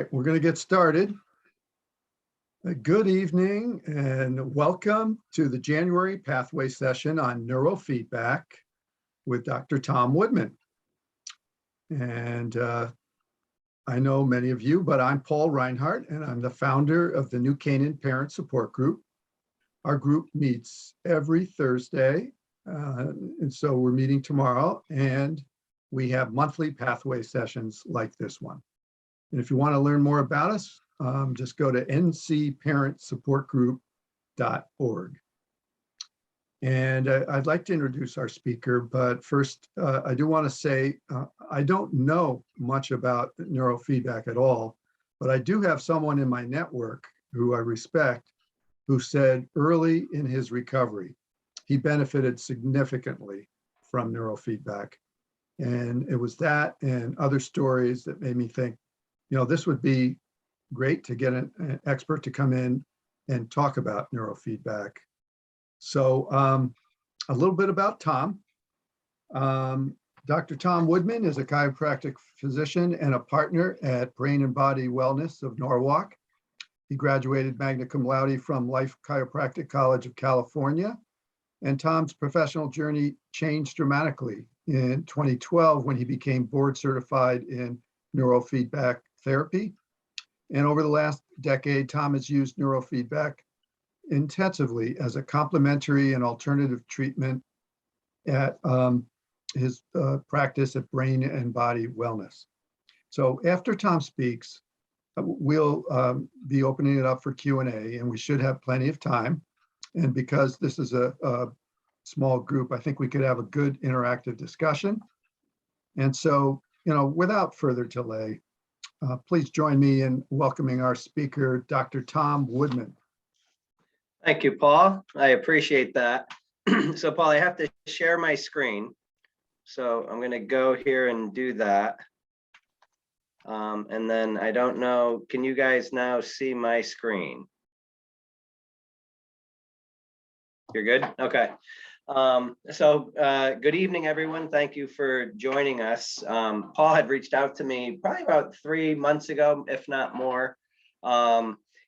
right, we're going to get started. Good evening and welcome to the January Pathway session on neurofeedback with Dr. Tom Woodman. And I know many of you, but I'm Paul Reinhardt, and I'm the founder of the New Canaan Parent Support Group. Our group meets every Thursday, and so we're meeting tomorrow, and we have monthly pathway sessions like this one. And if you want to learn more about us, just go to ncparentsupportgroup.org. And I'd like to introduce our speaker, but first, I do want to say I don't know much about neurofeedback at all, but I do have someone in my network who I respect who said early in his recovery, he benefited significantly from neurofeedback. And it was that and other stories that made me think, you know, this would be great to get an expert to come in and talk about neurofeedback. So a little bit about Tom. Dr. Tom Woodman is a chiropractic physician and a partner at Brain and Body Wellness of Norwalk. He graduated magna cum laude from Life Chiropractic College of California. And Tom's professional journey changed dramatically in 2012 when he became board certified in neurofeedback therapy. And over the last decade, Tom has used neurofeedback intensively as a complementary and alternative treatment at his practice at Brain and Body Wellness. So after Tom speaks, we'll be opening it up for Q&A, and we should have plenty of time. And because this is a small group, I think we could have a good interactive discussion. And so, you know, without further delay, please join me in welcoming our speaker, Dr. Tom Woodman. Thank you, Paul. I appreciate that. So, Paul, I have to share my screen. So I'm going to go here and do that. And then I don't know, can you guys now see my screen? You're good? Okay. Good evening, everyone. Thank you for joining us. Paul had reached out to me probably about 3 months ago, if not more.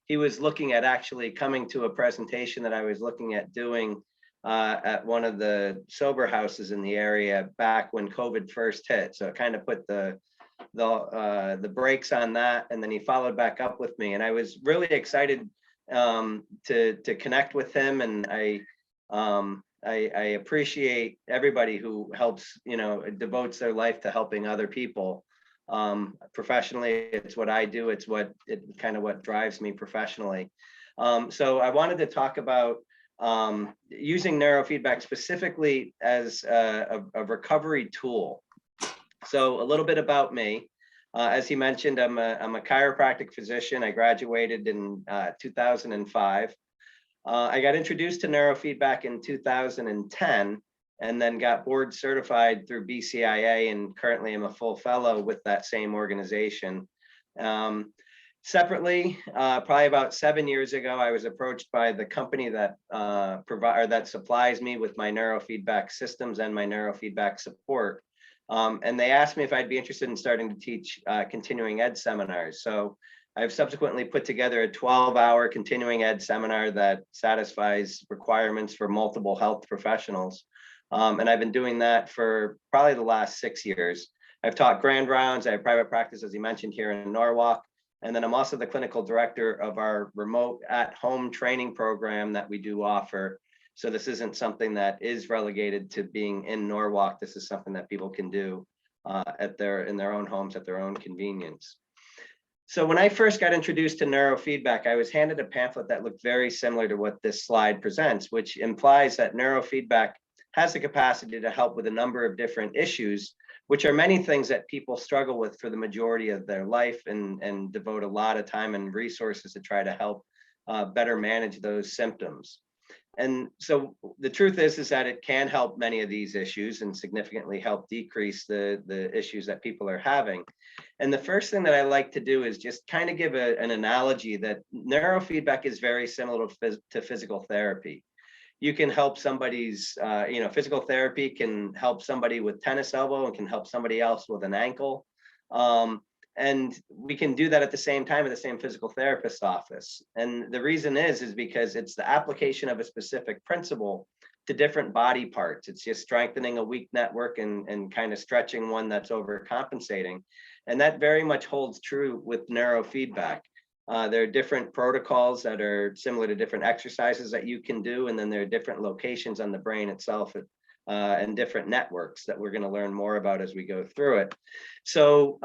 He was looking at actually coming to a presentation that I was looking at doing at one of the sober houses in the area back when COVID first hit. So it kind of put the brakes on that. And then he followed back up with me, and I was really excited to connect with him. And I appreciate everybody who helps, you know, devotes their life to helping other people. Professionally, it's what I do. It's kind of what drives me professionally. So I wanted to talk about using neurofeedback specifically as a recovery tool. So a little bit about me. As he mentioned, I'm a chiropractic physician. I graduated in 2005. I got introduced to neurofeedback in 2010 and then got board certified through BCIA, and currently I'm a full fellow with that same organization. Separately, probably about 7 years ago, I was approached by the company that that supplies me with my neurofeedback systems and my neurofeedback support. And they asked me if I'd be interested in starting to teach continuing ed seminars. So I've subsequently put together a 12-hour continuing ed seminar that satisfies requirements for multiple health professionals. And I've been doing that for probably the last 6 years. I've taught grand rounds. I have private practice, as you mentioned, here in Norwalk. And then I'm also the clinical director of our remote at-home training program that we do offer. So this isn't something that is relegated to being in Norwalk. This is something that people can do in their own homes at their own convenience. So when I first got introduced to neurofeedback, I was handed a pamphlet that looked very similar to what this slide presents, which implies that neurofeedback has the capacity to help with a number of different issues, which are many things that people struggle with for the majority of their life and devote a lot of time and resources to try to help better manage those symptoms. And so the truth is that it can help many of these issues and significantly help decrease the issues that people are having. And the first thing that I like to do is just kind of give an analogy that neurofeedback is very similar to physical therapy. You can help somebody's, physical therapy can help somebody with tennis elbow and can help somebody else with an ankle. And we can do that at the same time at the same physical therapist's office. And the reason is because it's the application of a specific principle to different body parts. It's just strengthening a weak network and kind of stretching one that's overcompensating. And that very much holds true with neurofeedback. There are different protocols that are similar to different exercises that you can do. And then there are different locations on the brain itself and different networks that we're going to learn more about as we go through it. So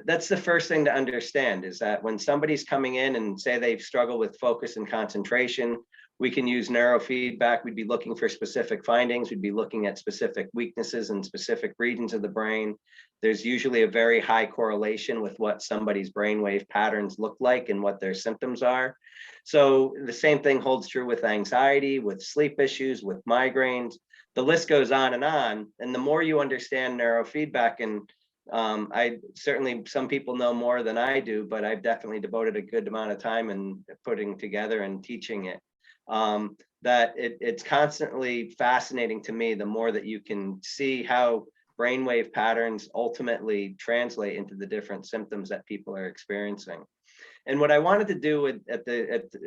that's the first thing to understand, is that when somebody's coming in and say they've struggled with focus and concentration, we can use neurofeedback. We'd be looking for specific findings. We'd be looking at specific weaknesses in specific regions of the brain. There's usually a very high correlation with what somebody's brainwave patterns look like and what their symptoms are. So the same thing holds true with anxiety, with sleep issues, with migraines. The list goes on. And the more you understand neurofeedback, and I certainly, some people know more than I do, but I've definitely devoted a good amount of time in putting together and teaching it. That it's constantly fascinating to me, the more that you can see how brainwave patterns ultimately translate into the different symptoms that people are experiencing. And what I wanted to do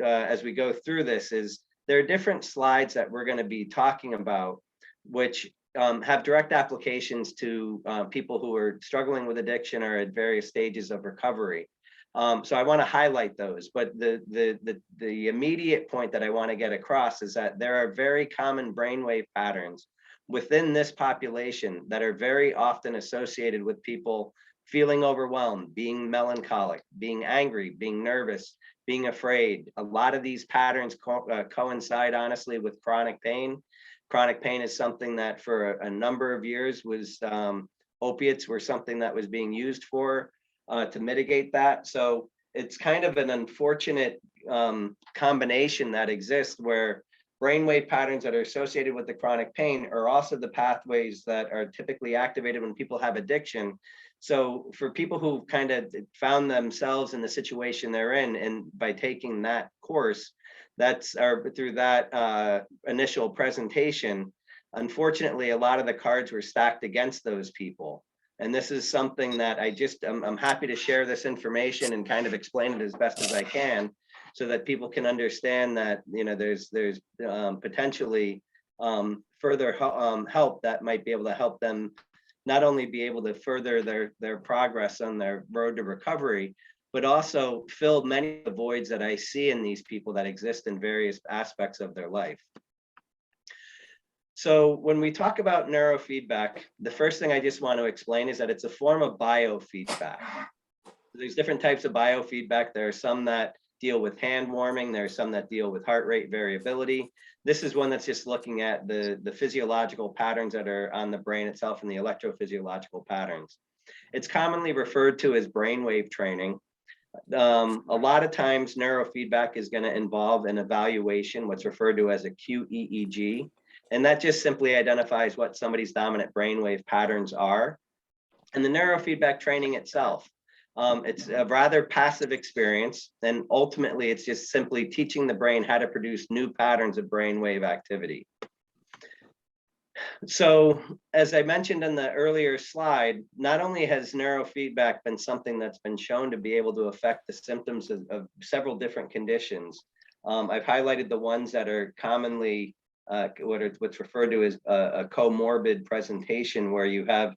as we go through this is there are different slides that we're going to be talking about, which have direct applications to people who are struggling with addiction or at various stages of recovery. So I want to highlight those, but the immediate point that I want to get across is that there are very common brainwave patterns within this population that are very often associated with people feeling overwhelmed, being melancholic, being angry, being nervous, being afraid. A lot of these patterns coincide honestly with chronic pain. Chronic pain is something that for a number of years was opiates were something that was being used for to mitigate that. So it's kind of an unfortunate combination that exists where brainwave patterns that are associated with the chronic pain are also the pathways that are typically activated when people have addiction. So for people who kind of found themselves in the situation they're in, and by taking that course, through that initial presentation, unfortunately, a lot of the cards were stacked against those people. And this is something that I'm happy to share this information and kind of explain it as best as I can, so that people can understand that, you know, there's potentially further help that might be able to help them not only be able to further their progress on their road to recovery, but also fill many of the voids that I see in these people that exist in various aspects of their life. So when we talk about neurofeedback, the first thing I just want to explain is that it's a form of biofeedback. There's different types of biofeedback. There are some that deal with hand warming. There are some that deal with heart rate variability. This is one that's just looking at the physiological patterns that are on the brain itself and the electrophysiological patterns. It's commonly referred to as brainwave training. A lot of times neurofeedback is going to involve an evaluation, what's referred to as a QEEG. And that just simply identifies what somebody's dominant brainwave patterns are. And the neurofeedback training itself, it's a rather passive experience. And ultimately, it's just simply teaching the brain how to produce new patterns of brainwave activity. So as I mentioned in the earlier slide, not only has neurofeedback been something that's been shown to be able to affect the symptoms of several different conditions. I've highlighted the ones that are commonly what's referred to as a comorbid presentation, where you have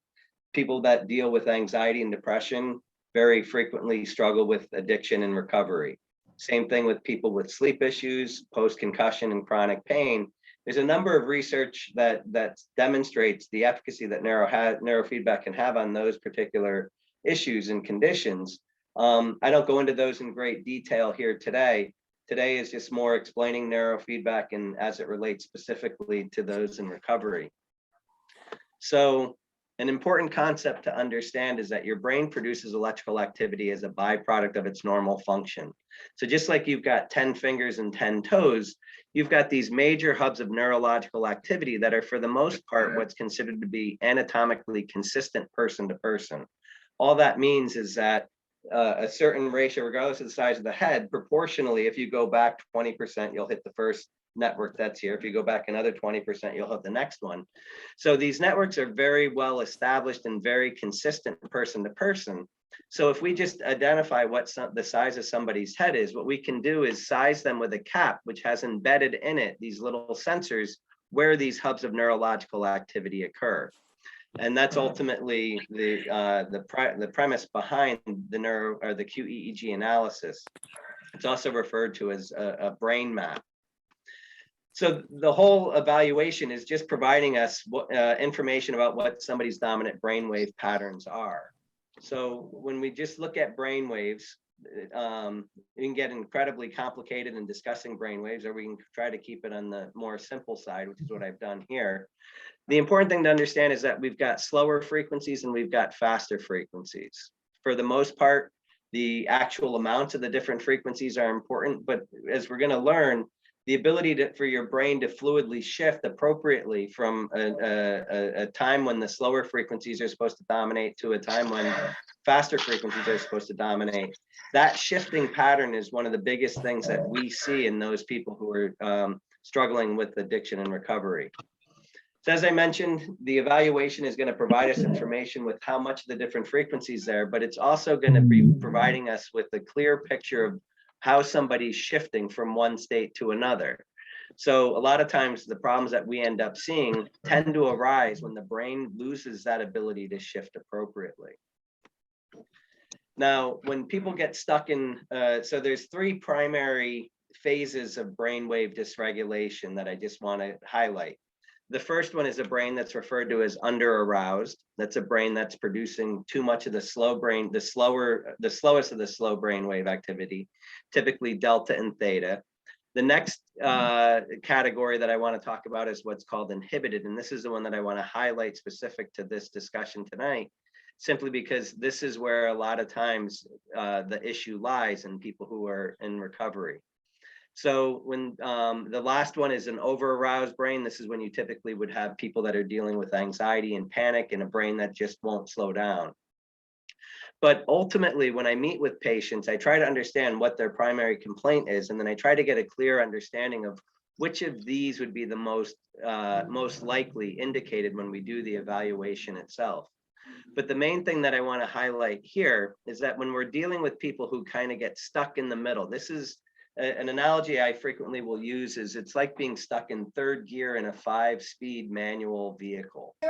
people that deal with anxiety and depression very frequently struggle with addiction and recovery. Same thing with people with sleep issues, post-concussion and chronic pain. There's a number of research that demonstrates the efficacy that neurofeedback can have on those particular issues and conditions. I don't go into those in great detail here today. Today is just more explaining neurofeedback and as it relates specifically to those in recovery. So an important concept to understand is that your brain produces electrical activity as a byproduct of its normal function. So just like you've got 10 fingers and 10 toes, you've got these major hubs of neurological activity that are for the most part what's considered to be anatomically consistent person to person. All that means is that a certain ratio, regardless of the size of the head, proportionally, if you go back 20%, you'll hit the first network that's here. If you go back another 20%, you'll hit the next one. So these networks are very well established and very consistent person to person. So if we just identify what the size of somebody's head is, what we can do is size them with a cap, which has embedded in it these little sensors where these hubs of neurological activity occur. And that's ultimately the premise behind the QEEG analysis. It's also referred to as a brain map. So the whole evaluation is just providing us information about what somebody's dominant brainwave patterns are. So when we just look at brainwaves, we can get incredibly complicated in discussing brainwaves, or we can try to keep it on the more simple side, which is what I've done here. The important thing to understand is that we've got slower frequencies and we've got faster frequencies. For the most part, the actual amounts of the different frequencies are important, but as we're going to learn, the ability for your brain to fluidly shift appropriately from a time when the slower frequencies are supposed to dominate to a time when faster frequencies are supposed to dominate, that shifting pattern is one of the biggest things that we see in those people who are struggling with addiction and recovery. So as I mentioned, the evaluation is going to provide us information with how much of the different frequencies there, but it's also going to be providing us with a clear picture of how somebody's shifting from one state to another. So a lot of times the problems that we end up seeing tend to arise when the brain loses that ability to shift appropriately. Now, when people get stuck in, so there's three primary phases of brainwave dysregulation that I just want to highlight. The first one is a brain that's referred to as under-aroused. That's a brain that's producing too much of the slow brain, the slowest of the slow brainwave activity, typically delta and theta. The next category that I want to talk about is what's called inhibited, and this is the one that I want to highlight specific to this discussion tonight, simply because this is where a lot of times the issue lies in people who are in recovery. So when the last one is an over-aroused brain, this is when you typically would have people that are dealing with anxiety and panic in a brain that just won't slow down. But ultimately, when I meet with patients, I try to understand what their primary complaint is, and then I try to get a clear understanding of which of these would be the most likely indicated when we do the evaluation itself. But the main thing that I want to highlight here is that when we're dealing with people who kind of get stuck in the middle, this is an analogy I frequently will use is it's like being stuck in third gear in a 5-speed manual vehicle. For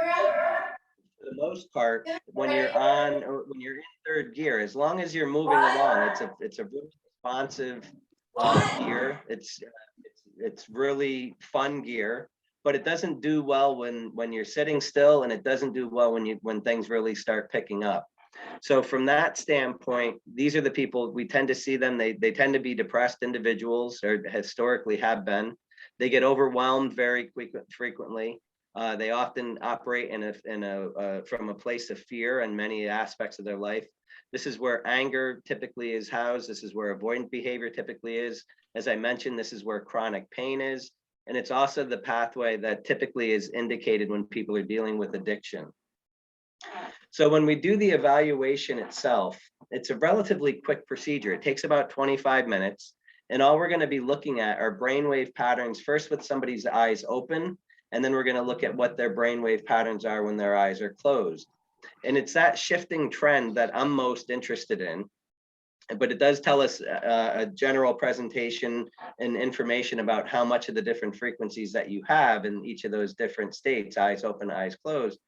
the most part, when you're in third gear, as long as you're moving along, it's a really responsive gear. It's really fun gear, but it doesn't do well when you're sitting still, and it doesn't do well when things really start picking up. So from that standpoint, these are the people we tend to see them. They tend to be depressed individuals, or historically have been. They get overwhelmed very frequently. They often operate from a place of fear in many aspects of their life. This is where anger typically is housed. This is where avoidant behavior typically is. As I mentioned, this is where chronic pain is. And it's also the pathway that typically is indicated when people are dealing with addiction. So when we do the evaluation itself, it's a relatively quick procedure. It takes about 25 minutes. And all we're going to be looking at are brainwave patterns, first with somebody's eyes open, and then we're going to look at what their brainwave patterns are when their eyes are closed. And it's that shifting trend that I'm most interested in. But it does tell us a general presentation and information about how much of the different frequencies that you have in each of those different states, eyes open, eyes closed.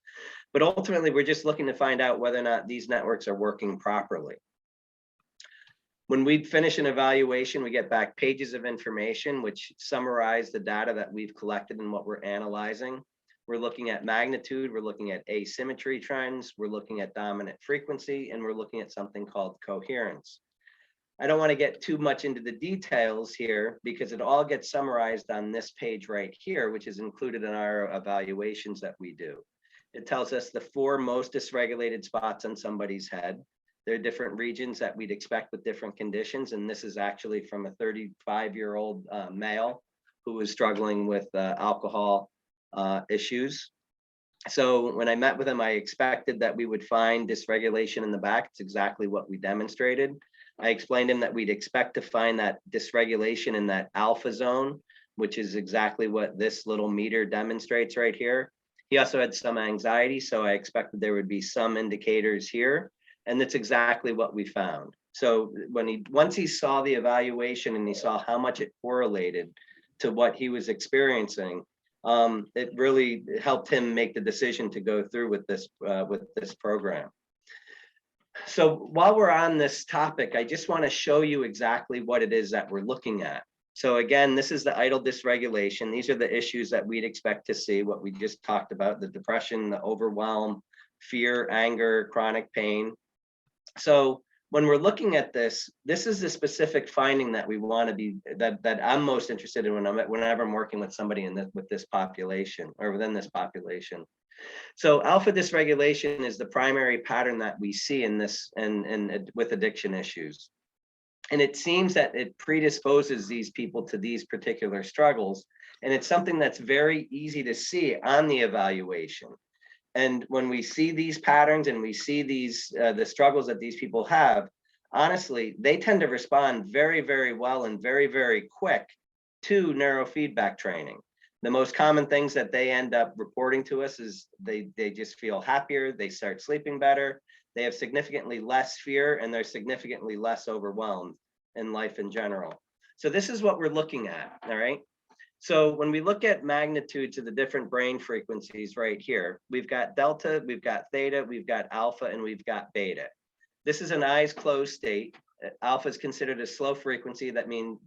But ultimately, we're just looking to find out whether or not these networks are working properly. When we finish an evaluation, we get back pages of information which summarize the data that we've collected and what we're analyzing. We're looking at magnitude, we're looking at asymmetry trends, we're looking at dominant frequency, and we're looking at something called coherence. I don't want to get too much into the details here because it all gets summarized on this page right here, which is included in our evaluations that we do. It tells us the 4 most dysregulated spots on somebody's head. There are different regions that we'd expect with different conditions, and this is actually from a 35-year-old male who was struggling with alcohol issues. So when I met with him, I expected that we would find dysregulation in the back. It's exactly what we demonstrated. I explained to him that we'd expect to find that dysregulation in that alpha zone, which is exactly what this little meter demonstrates right here. He also had some anxiety, so I expected there would be some indicators here. And that's exactly what we found. So once he saw the evaluation and he saw how much it correlated to what he was experiencing, it really helped him make the decision to go through with this program. So while we're on this topic, I just want to show you exactly what it is that we're looking at. So again, this is the idle dysregulation. These are the issues that we'd expect to see, what we just talked about, the depression, the overwhelm, fear, anger, chronic pain. So when we're looking at this is the specific finding that we want to be, that I'm most interested in whenever I'm working with somebody with this population or within this population. So alpha dysregulation is the primary pattern that we see in this and with addiction issues. And it seems that it predisposes these people to these particular struggles. And it's something that's very easy to see on the evaluation. And when we see these patterns and we see these the struggles that these people have, honestly, they tend to respond very, very well and very, very quick to neurofeedback training. The most common things that they end up reporting to us is they just feel happier, they start sleeping better, they have significantly less fear, and they're significantly less overwhelmed in life in general. So this is what we're looking at, all right? So when we look at magnitudes of the different brain frequencies right here, we've got delta, we've got theta, we've got alpha, and we've got beta. This is an eyes closed state. Alpha is considered a slow frequency. That means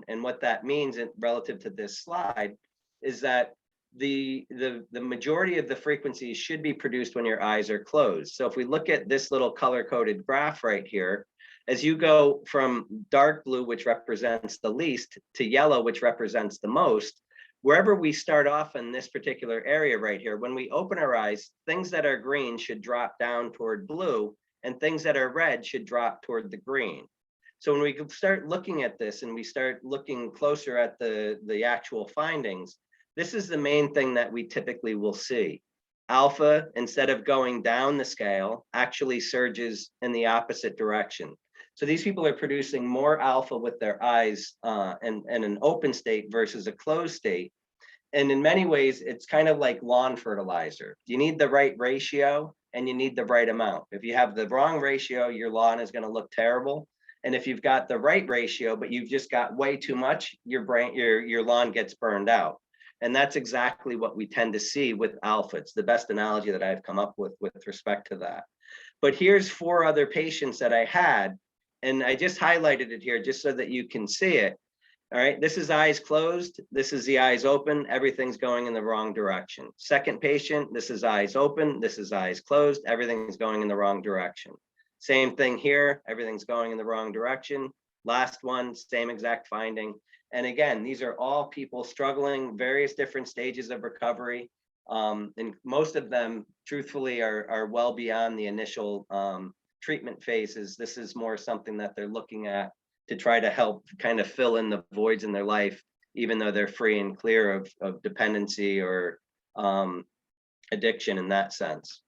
and what that means relative to this slide is that the majority of the frequencies should be produced when your eyes are closed. So if we look at this little color-coded graph right here, as you go from dark blue, which represents the least, to yellow, which represents the most, wherever we start off in this particular area right here, when we open our eyes, things that are green should drop down toward blue, and things that are red should drop toward the green. So when we start looking at this and we start looking closer at the actual findings, this is the main thing that we typically will see. Alpha, instead of going down the scale, actually surges in the opposite direction. So these people are producing more alpha with their eyes in an open state versus a closed state. And in many ways, it's kind of like lawn fertilizer. You need the right ratio and you need the right amount. If you have the wrong ratio, your lawn is going to look terrible. And if you've got the right ratio, but you've just got way too much, your lawn gets burned out. And that's exactly what we tend to see with alpha. It's the best analogy that I've come up with respect to that. But here's 4 other patients that I had, and I just highlighted it here just so that you can see it. All right, this is eyes closed. This is the eyes open. Everything's going in the wrong direction. Second patient, this is eyes open. This is eyes closed. Everything's going in the wrong direction. Same thing here. Everything's going in the wrong direction. Last one, same exact finding. And again, these are all people struggling, various different stages of recovery. And most of them, truthfully, are well beyond the initial treatment phases. This is more something that they're looking at to try to help kind of fill in the voids in their life, even though they're free and clear of dependency or addiction in that sense.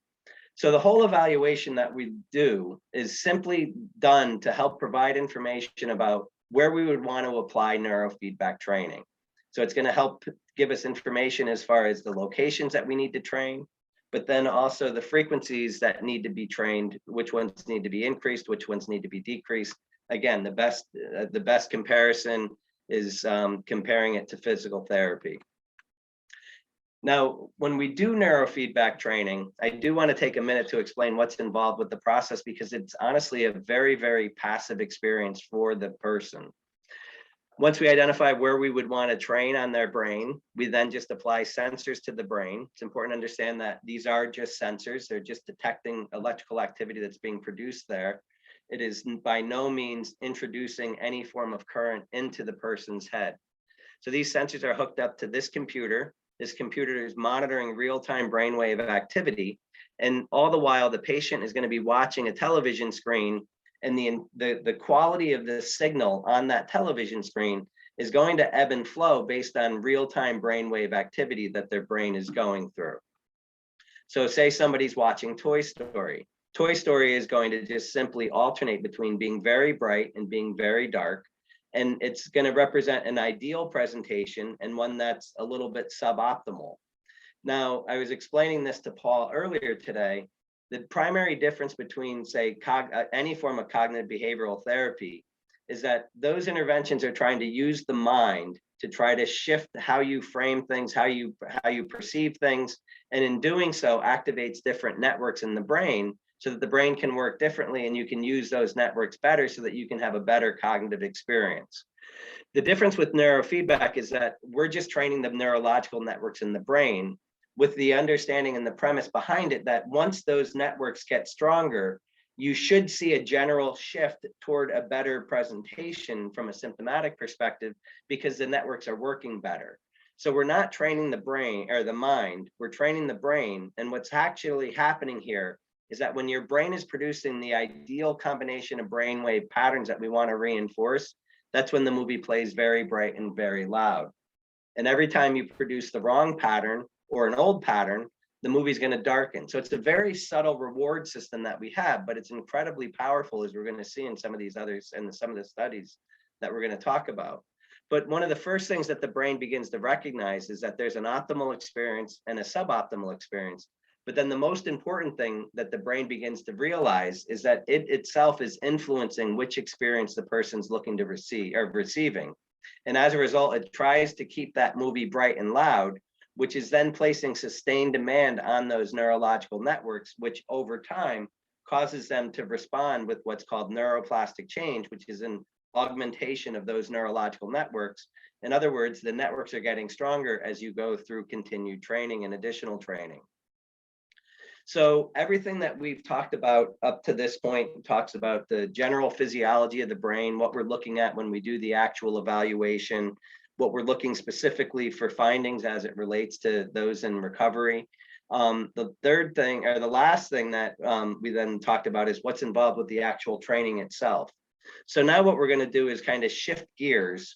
So the whole evaluation that we do is simply done to help provide information about where we would want to apply neurofeedback training. So it's going to help give us information as far as the locations that we need to train, but then also the frequencies that need to be trained, which ones need to be increased, which ones need to be decreased. Again, the best comparison is comparing it to physical therapy. Now, when we do neurofeedback training, I do want to take a minute to explain what's involved with the process, because it's honestly a very, very passive experience for the person. Once we identify where we would want to train on their brain, we then just apply sensors to the brain. It's important to understand that these are just sensors. They're just detecting electrical activity that's being produced there. It is by no means introducing any form of current into the person's head. So these sensors are hooked up to this computer. This computer is monitoring real-time brainwave activity. And all the while, the patient is going to be watching a television screen, and the quality of the signal on that television screen is going to ebb and flow based on real-time brainwave activity that their brain is going through. So say somebody's watching Toy Story. Toy Story is going to just simply alternate between being very bright and being very dark. And it's going to represent an ideal presentation and one that's a little bit suboptimal. Now, I was explaining this to Paul earlier today. The primary difference between, say, any form of cognitive behavioral therapy is that those interventions are trying to use the mind to try to shift how you frame things, how you perceive things, and in doing so activates different networks in the brain so that the brain can work differently and you can use those networks better so that you can have a better cognitive experience. The difference with neurofeedback is that we're just training the neurological networks in the brain with the understanding and the premise behind it that once those networks get stronger, you should see a general shift toward a better presentation from a symptomatic perspective because the networks are working better. So we're not training the brain or the mind, we're training the brain. And what's actually happening here is that when your brain is producing the ideal combination of brainwave patterns that we want to reinforce, that's when the movie plays very bright and very loud. And every time you produce the wrong pattern or an old pattern, the movie's going to darken. So it's a very subtle reward system that we have, but it's incredibly powerful, as we're going to see in some of these others and some of the studies that we're going to talk about. But one of the first things that the brain begins to recognize is that there's an optimal experience and a suboptimal experience. But then the most important thing that the brain begins to realize is that it itself is influencing which experience the person's looking to receive or receiving. And as a result, it tries to keep that movie bright and loud, which is then placing sustained demand on those neurological networks, which over time causes them to respond with what's called neuroplastic change, which is an augmentation of those neurological networks. In other words, the networks are getting stronger as you go through continued training and additional training. So everything that we've talked about up to this point talks about the general physiology of the brain, what we're looking at when we do the actual evaluation, what we're looking specifically for findings as it relates to those in recovery. The third thing, or the last thing that we then talked about is what's involved with the actual training itself. So now what we're going to do is kind of shift gears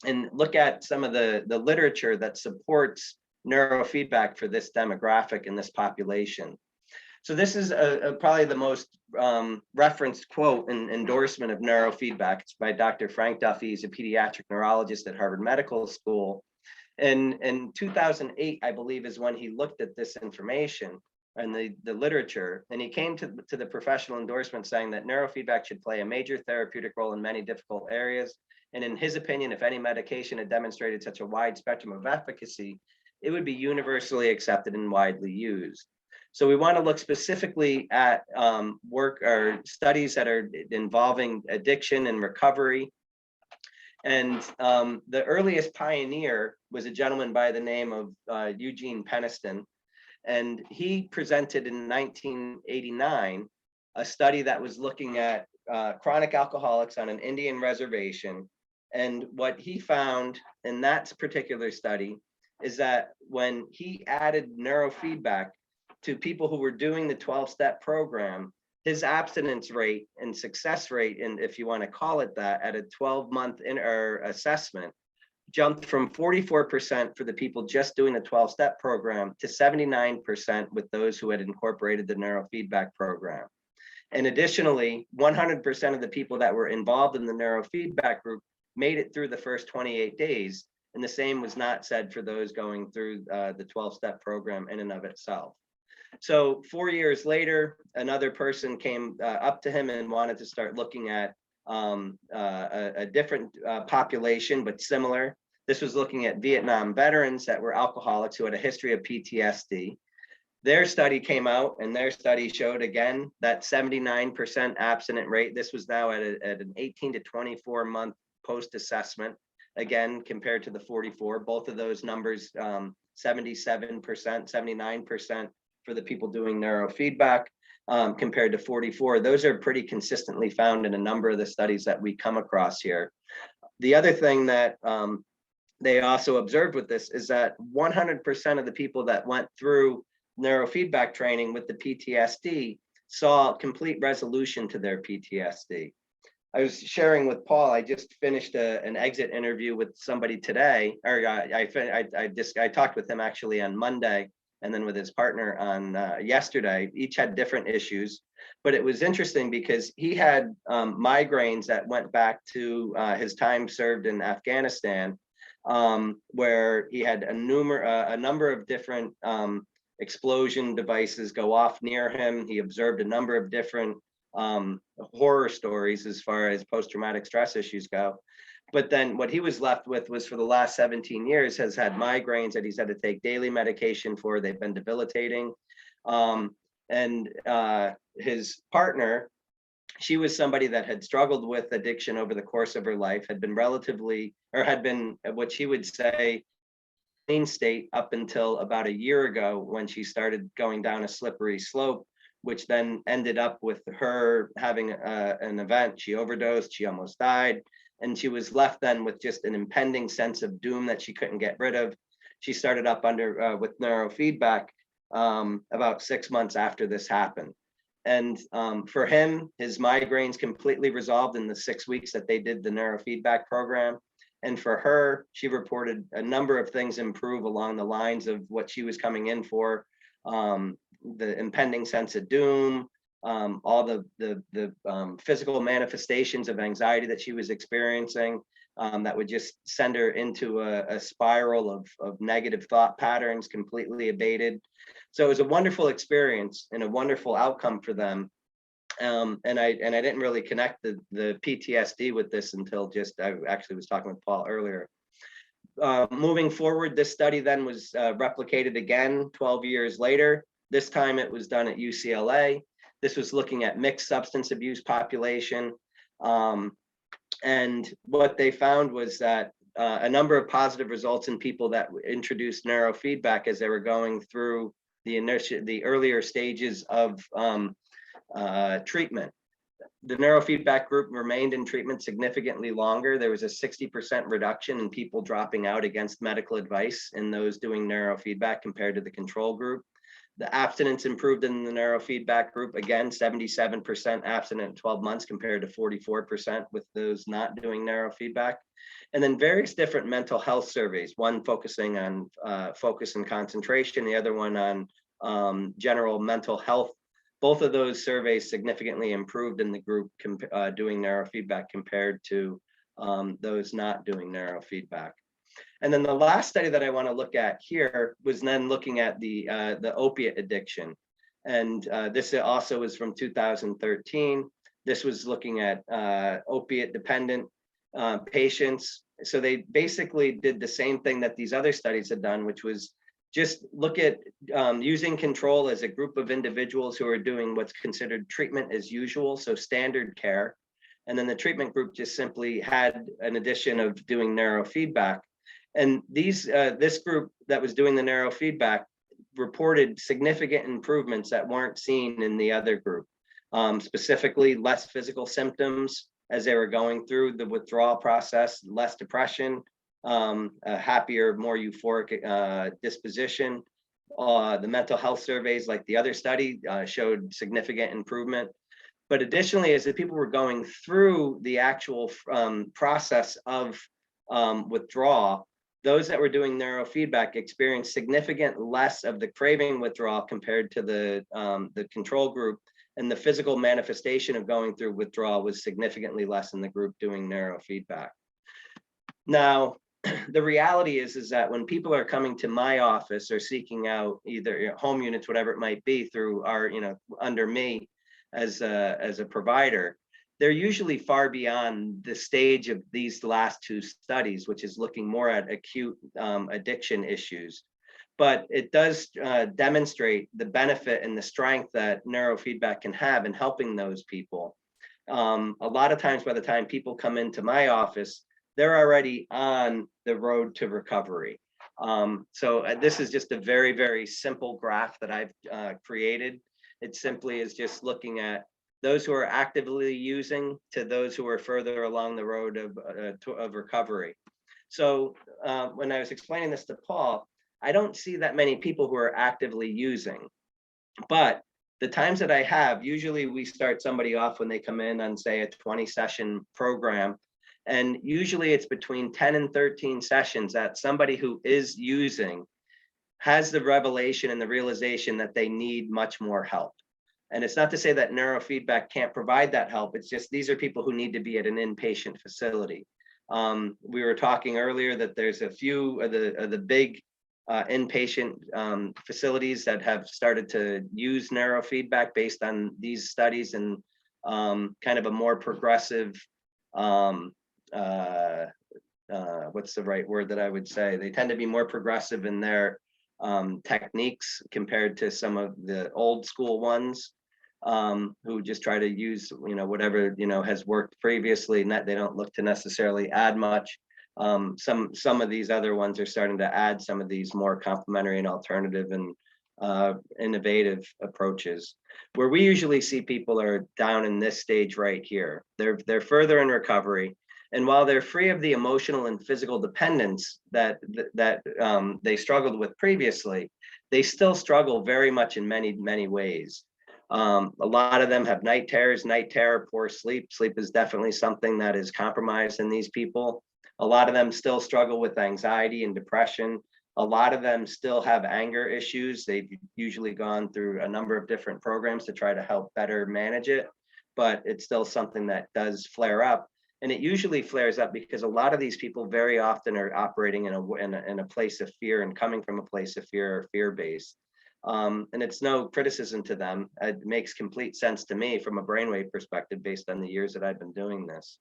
and look at some of the literature that supports neurofeedback for this demographic and this population. So this is probably the most referenced quote and endorsement of neurofeedback. It's by Dr. Frank Duffy. He's a pediatric neurologist at Harvard Medical School. And in 2008, I believe, is when he looked at this information and the literature, and he came to the professional endorsement saying that neurofeedback should play a major therapeutic role in many difficult areas. And in his opinion, if any medication had demonstrated such a wide spectrum of efficacy, it would be universally accepted and widely used. So we want to look specifically at work or studies that are involving addiction and recovery. And the earliest pioneer was a gentleman by the name of Eugene Peniston. And he presented in 1989 a study that was looking at chronic alcoholics on an Indian reservation. And what he found in that particular study is that when he added neurofeedback to people who were doing the 12-step program, his abstinence rate and success rate, and if you want to call it that, at a 12-month assessment, jumped from 44% for the people just doing the 12-step program to 79% with those who had incorporated the neurofeedback program. And additionally, 100% of the people that were involved in the neurofeedback group made it through the first 28 days. And the same was not said for those going through the 12-step program in and of itself. So 4 years later, another person came up to him and wanted to start looking at a different population, but similar. This was looking at Vietnam veterans that were alcoholics who had a history of PTSD. Their study came out, and their study showed, again, that 79% abstinent rate. This was now at an 18 to 24 month post-assessment, again, compared to the 44. Both of those numbers, 77%, 79% for the people doing neurofeedback, compared to 44. Those are pretty consistently found in a number of the studies that we come across here. The other thing that they also observed with this is that 100% of the people that went through neurofeedback training with the PTSD saw complete resolution to their PTSD. I was sharing with Paul, I just finished an exit interview with somebody today, or I talked with him actually on Monday, and then with his partner on yesterday. Each had different issues, but it was interesting because he had migraines that went back to his time served in Afghanistan, where he had a number of different explosion devices go off near him. He observed a number of different horror stories as far as post-traumatic stress issues go. But then what he was left with was, for the last 17 years, has had migraines that he's had to take daily medication for. They've been debilitating. And his partner, she was somebody that had struggled with addiction over the course of her life, had been what she would say clean state up until about a year ago, when she started going down a slippery slope, which then ended up with her having an event. She overdosed, she almost died, and she was left then with just an impending sense of doom that she couldn't get rid of. She started up with neurofeedback about 6 months after this happened. And for him, his migraines completely resolved in the 6 weeks that they did the neurofeedback program. And for her, she reported a number of things improve along the lines of what she was coming in for. The impending sense of doom, all the physical manifestations of anxiety that she was experiencing, that would just send her into a spiral of negative thought patterns, completely abated. So it was a wonderful experience and a wonderful outcome for them. And I didn't really connect the PTSD with this until I actually was talking with Paul earlier. Moving forward, this study then was replicated again 12 years later. This time it was done at UCLA. This was looking at mixed substance abuse population. And what they found was that a number of positive results in people that introduced neurofeedback as they were going through the earlier stages of treatment. The neurofeedback group remained in treatment significantly longer. There was a 60% reduction in people dropping out against medical advice in those doing neurofeedback compared to the control group. The abstinence improved in the neurofeedback group, again, 77% abstinent at 12 months compared to 44% with those not doing neurofeedback. And then various different mental health surveys, one focusing on focus and concentration, the other one on general mental health. Both of those surveys significantly improved in the group doing neurofeedback compared to those not doing neurofeedback. And then the last study that I want to look at here was then looking at the opiate addiction. And this also was from 2013. This was looking at opiate dependent patients. So they basically did the same thing that these other studies had done, which was just look at using control as a group of individuals who are doing what's considered treatment as usual, so standard care. And then the treatment group just simply had an addition of doing neurofeedback. And this group that was doing the neurofeedback reported significant improvements that weren't seen in the other group, specifically less physical symptoms as they were going through the withdrawal process, less depression, a happier, more euphoric disposition. The mental health surveys, like the other study, showed significant improvement. But additionally, as the people were going through the actual process of withdrawal, those that were doing neurofeedback experienced significant less of the craving withdrawal compared to the control group, and the physical manifestation of going through withdrawal was significantly less in the group doing neurofeedback. Now, the reality is that when people are coming to my office or seeking out either home units, whatever it might be, through our, under me as a provider, they're usually far beyond the stage of these last two studies, which is looking more at acute addiction issues. But it does demonstrate the benefit and the strength that neurofeedback can have in helping those people. A lot of times, by the time people come into my office, they're already on the road to recovery. So this is just a very, very simple graph that I've created. It simply is just looking at those who are actively using to those who are further along the road of recovery. So when I was explaining this to Paul, I don't see that many people who are actively using, but the times that I have, usually we start somebody off when they come in on, say, a 20 session program. And usually it's between 10 and 13 sessions that somebody who is using has the revelation and the realization that they need much more help. And it's not to say that neurofeedback can't provide that help. It's just these are people who need to be at an inpatient facility. We were talking earlier that there's a few of the big inpatient facilities that have started to use neurofeedback based on these studies, and kind of a more progressive, what's the right word that I would say? They tend to be more progressive in their techniques compared to some of the old school ones, who just try to use, whatever, has worked previously, and that they don't look to necessarily add much. Some of these other ones are starting to add some of these more complementary and alternative and innovative approaches. Where we usually see people are down in this stage right here. They're further in recovery, and while they're free of the emotional and physical dependence that they struggled with previously, they still struggle very much in many ways. A lot of them have night terror, poor sleep. Sleep is definitely something that is compromised in these people. A lot of them still struggle with anxiety and depression. A lot of them still have anger issues. They've usually gone through a number of different programs to try to help better manage it, but it's still something that does flare up. And it usually flares up because a lot of these people very often are operating in a place of fear and coming from a place of fear or fear-based. And it's no criticism to them. It makes complete sense to me from a brainwave perspective based on the years that I've been doing this.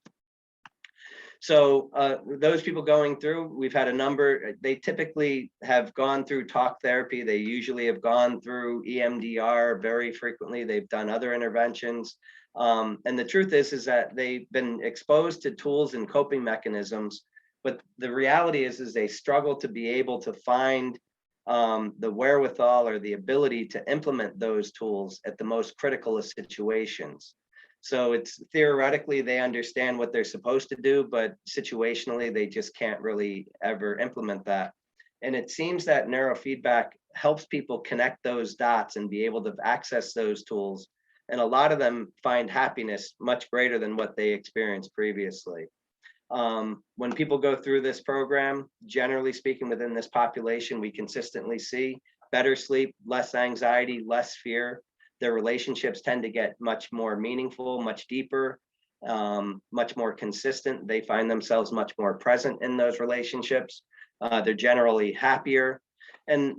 So those people going through, we've had a number, they typically have gone through talk therapy. They usually have gone through EMDR very frequently. They've done other interventions. And the truth is that they've been exposed to tools and coping mechanisms, but the reality is they struggle to be able to find the wherewithal or the ability to implement those tools at the most critical of situations. So it's theoretically, they understand what they're supposed to do, but situationally, they just can't really ever implement that. And it seems that neurofeedback helps people connect those dots and be able to access those tools. And a lot of them find happiness much greater than what they experienced previously. When people go through this program, generally speaking, within this population, we consistently see better sleep, less anxiety, less fear. Their relationships tend to get much more meaningful, much deeper, much more consistent. They find themselves much more present in those relationships. They're generally happier. And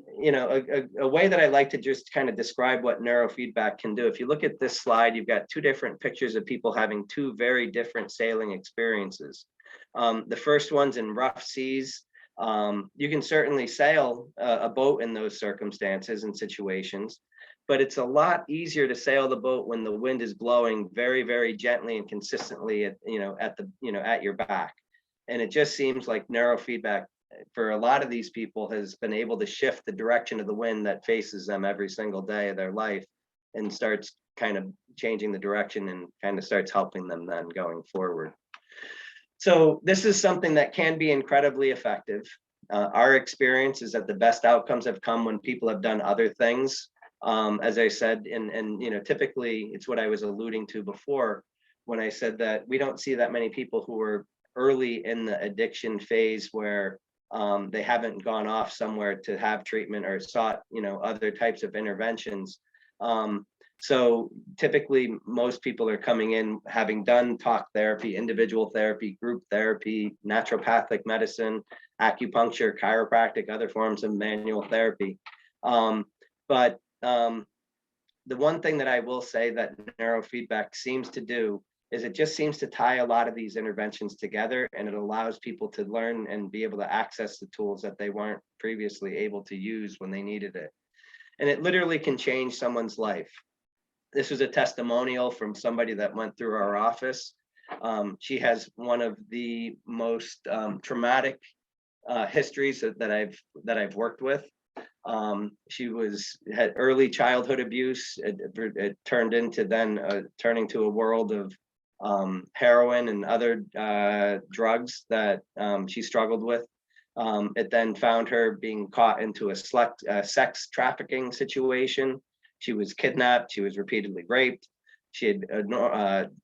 a way that I like to just kind of describe what neurofeedback can do. If you look at this slide, you've got two different pictures of people having two very different sailing experiences. The first one's in rough seas. You can certainly sail a boat in those circumstances and situations, but it's a lot easier to sail the boat when the wind is blowing very, very gently and consistently at your back. And it just seems like neurofeedback for a lot of these people has been able to shift the direction of the wind that faces them every single day of their life and starts kind of changing the direction and kind of starts helping them then going forward. So this is something that can be incredibly effective. Our experience is that the best outcomes have come when people have done other things. As I said, and typically it's what I was alluding to before when I said that we don't see that many people who are early in the addiction phase where they haven't gone off somewhere to have treatment or sought other types of interventions. So typically most people are coming in having done talk therapy, individual therapy, group therapy, naturopathic medicine, acupuncture, chiropractic, other forms of manual therapy. But the one thing that I will say that neurofeedback seems to do is it just seems to tie a lot of these interventions together, and it allows people to learn and be able to access the tools that they weren't previously able to use when they needed it. And it literally can change someone's life. This was a testimonial from somebody that went through our office. She has one of the most traumatic histories that I've worked with. She had early childhood abuse. It turned into then turning to a world of heroin and other drugs that she struggled with. It then found her being caught into a sex trafficking situation. She was kidnapped. She was repeatedly raped. She had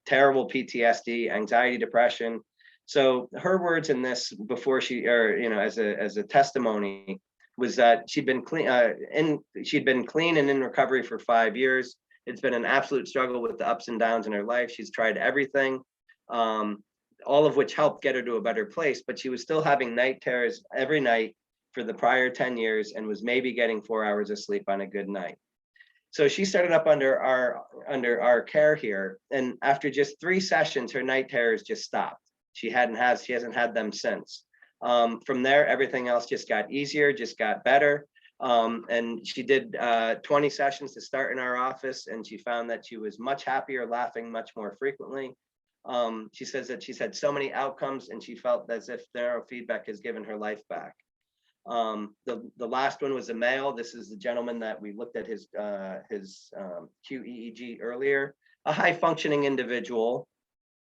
terrible PTSD, anxiety, depression. So her words in this before as a testimony was that she'd been clean and in recovery for 5 years. It's been an absolute struggle with the ups and downs in her life. She's tried everything, all of which helped get her to a better place, but she was still having night terrors every night for the prior 10 years and was maybe getting 4 hours of sleep on a good night. So she started up under our care here, and after just 3 sessions, her night terrors just stopped. She hasn't had them since. From there, everything else just got easier, just got better. And she did 20 sessions to start in our office, and she found that she was much happier, laughing much more frequently. She says that she's had so many outcomes, and she felt as if neurofeedback has given her life back. The last one was a male. This is the gentleman that we looked at his QEEG earlier, a high functioning individual.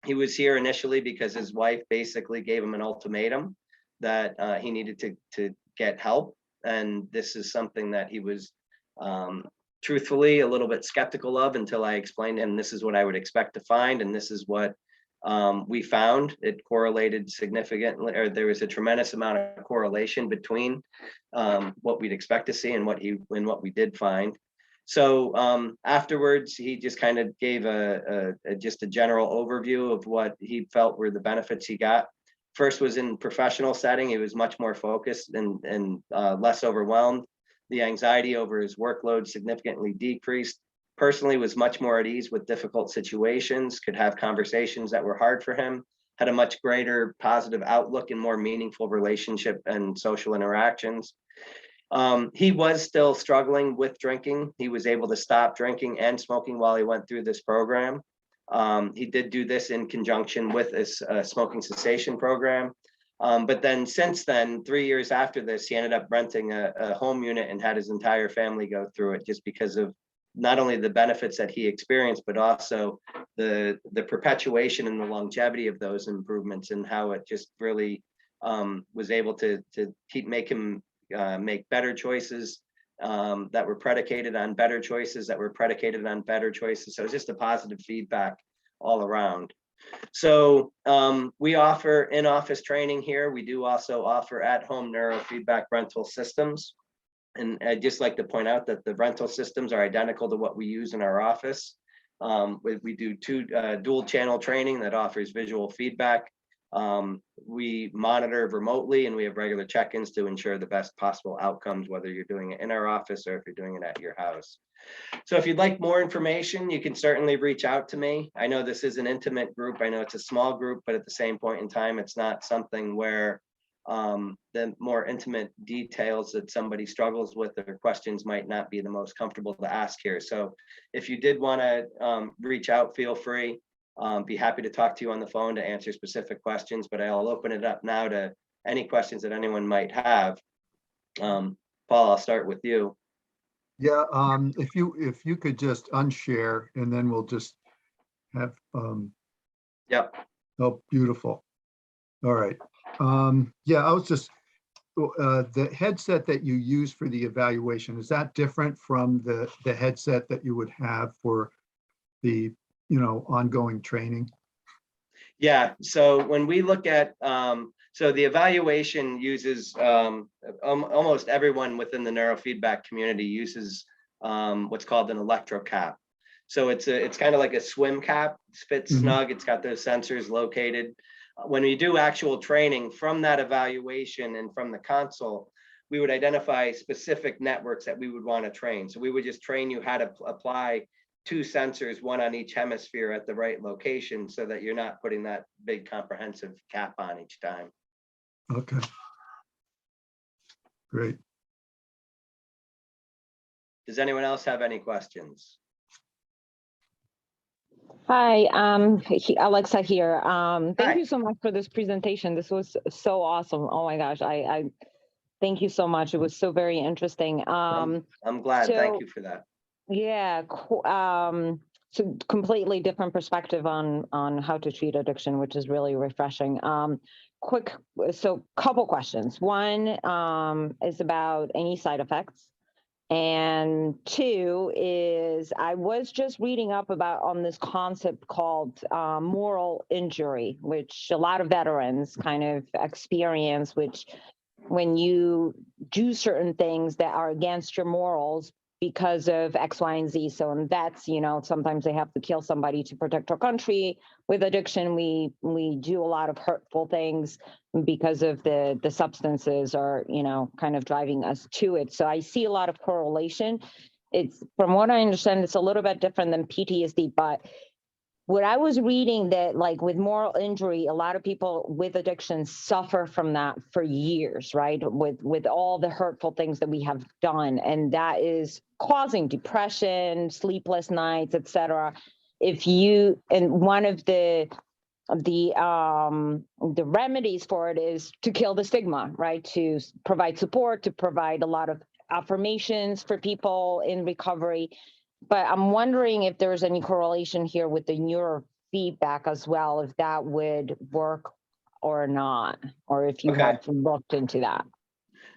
He was here initially because his wife basically gave him an ultimatum that he needed to get help. And this is something that he was truthfully a little bit skeptical of until I explained to him, this is what I would expect to find. And this is what we found. It correlated significantly, or there was a tremendous amount of correlation between what we'd expect to see and what we did find. So afterwards, he just kind of gave just a general overview of what he felt were the benefits he got. First was in professional setting. He was much more focused and less overwhelmed. The anxiety over his workload significantly decreased. Personally, was much more at ease with difficult situations, could have conversations that were hard for him, had a much greater positive outlook and more meaningful relationship and social interactions. He was still struggling with drinking. He was able to stop drinking and smoking while he went through this program. He did do this in conjunction with a smoking cessation program. But then since then, 3 years after this, he ended up renting a home unit and had his entire family go through it, just because of not only the benefits that he experienced, but also the perpetuation and the longevity of those improvements, and how it just really was able to make him make better choices that were predicated on better choices that were predicated on better choices. So it's just a positive feedback all around. So we offer in-office training here. We do also offer at-home neurofeedback rental systems. And I'd just like to point out that the rental systems are identical to what we use in our office. We do dual channel training that offers visual feedback. We monitor remotely, and we have regular check-ins to ensure the best possible outcomes, whether you're doing it in our office or if you're doing it at your house. So if you'd like more information, you can certainly reach out to me. I know this is an intimate group. I know it's a small group, but at the same point in time, it's not something where the more intimate details that somebody struggles with or questions might not be the most comfortable to ask here. So if you did want to reach out, feel free. Be happy to talk to you on the phone to answer specific questions, but I'll open it up now to any questions that anyone might have. Paul, I'll start with you. Yeah, if you could just unshare, and then we'll just have Yep. Oh, beautiful. All right. Yeah, I was just the headset that you use for the evaluation, is that different from the headset that you would have for the ongoing training? Yeah, so when we look at so the evaluation uses almost everyone within the neurofeedback community uses what's called an electro cap. So it's kind of like a swim cap. It fits snug. It's got those sensors located. When we do actual training from that evaluation and from the console, we would identify specific networks that we would want to train. So we would just train you how to apply 2 sensors, one on each hemisphere at the right location, so that you're not putting that big comprehensive cap on each time. Okay. Great. Does anyone else have any questions? Hi, Alexa here. Thank you so much for this presentation. This was so awesome. Oh my gosh, I thank you so much. It was so very interesting. I'm glad. Thank you for that. Yeah. So completely different perspective on how to treat addiction, which is really refreshing. Couple questions. One is about any side effects. And 2 is, I was just reading up on this concept called moral injury, which a lot of veterans kind of experience, which when you do certain things that are against your morals, because of X, Y, and Z. So in vets, sometimes they have to kill somebody to protect our country. With addiction, we do a lot of hurtful things because of the substances are, kind of driving us to it. So I see a lot of correlation. It's, from what I understand, it's a little bit different than PTSD, but what I was reading that, like, with moral injury, a lot of people with addiction suffer from that for years, right? With all the hurtful things that we have done, and that is causing depression, sleepless nights, etc. And one of the remedies for it is to kill the stigma, right? To provide support, to provide a lot of affirmations for people in recovery. But I'm wondering if there's any correlation here with the neurofeedback as well, if that would work or not, or if you Okay. had looked into that.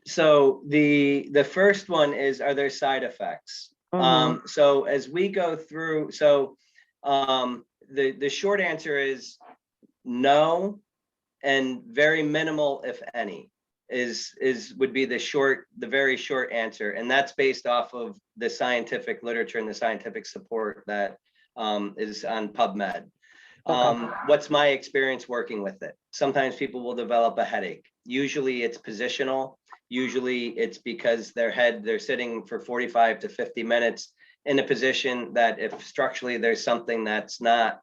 So the first one is, are there side effects? So as we go through, the short answer is no, and very minimal, if any, would be the very short answer, and that's based off of the scientific literature and the scientific support that is on PubMed. What's my experience working with it? Sometimes people will develop a headache. Usually it's positional. Usually it's because they're sitting for 45 to 50 minutes in a position that, if structurally there's something that's not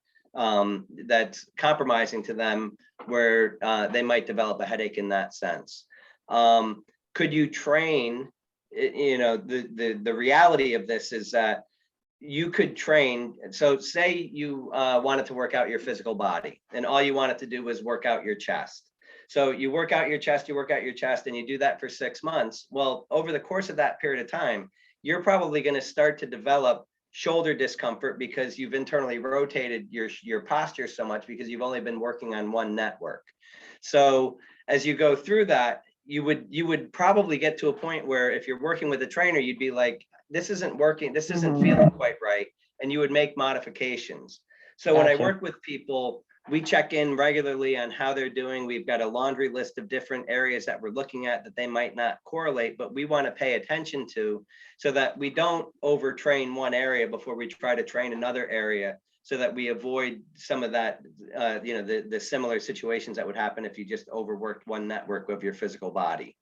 that's compromising to them, where they might develop a headache in that sense. Could you train? The reality of this is that you could train. So say you wanted to work out your physical body, and all you wanted to do was work out your chest. So you work out your chest, and you do that for 6 months. Well, over the course of that period of time, you're probably going to start to develop shoulder discomfort because you've internally rotated your posture so much because you've only been working on one network. So as you go through that, you would probably get to a point where, if you're working with a trainer, you'd be like, this isn't working, this isn't feeling quite right, and you would make modifications. So when I work with people, we check in regularly on how they're doing. We've got a laundry list of different areas that we're looking at that they might not correlate, but we want to pay attention to, so that we don't overtrain one area before we try to train another area, so that we avoid some of that, the similar situations that would happen if you just overworked one network of your physical body.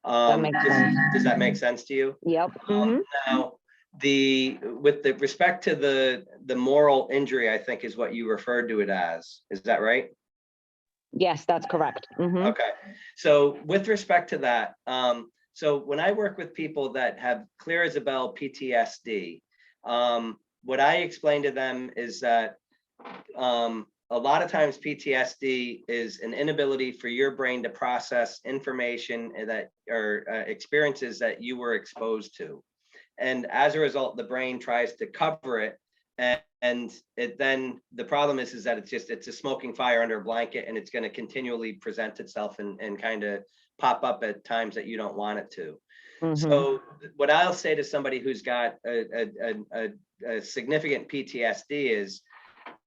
Does that make sense to you? Yep. Now, with the respect to the moral injury, I think is what you referred to it as. Is that right? Yes, that's correct. Okay. So with respect to that, so when I work with people that have clear as a bell PTSD, what I explain to them is that a lot of times PTSD is an inability for your brain to process information or experiences that you were exposed to. And as a result, the brain tries to cover it. And then the problem is that it's a smoking fire under a blanket, and it's going to continually present itself and kind of pop up at times that you don't want it to. So what I'll say to somebody who's got a significant PTSD is,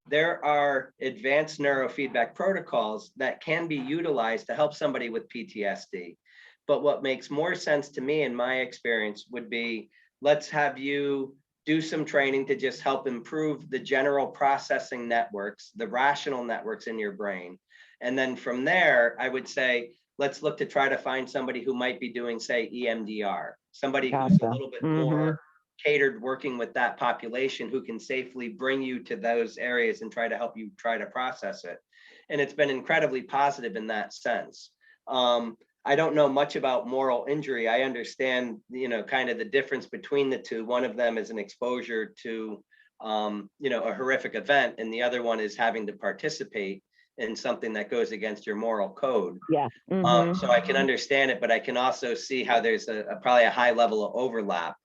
there are advanced neurofeedback protocols that can be utilized to help somebody with PTSD. But what makes more sense to me, in my experience, would be, let's have you do some training to just help improve the general processing networks, the rational networks in your brain. And then from there, I would say, let's look to try to find somebody who might be doing, say, EMDR, somebody who's a little bit more catered, working with that population, who can safely bring you to those areas and try to help you try to process it. And it's been incredibly positive in that sense. I don't know much about moral injury. I understand, kind of the difference between the two. One of them is an exposure to, a horrific event, and the other one is having to participate in something that goes against your moral code. Yeah. So I can understand it, but I can also see how there's probably a high level of overlap.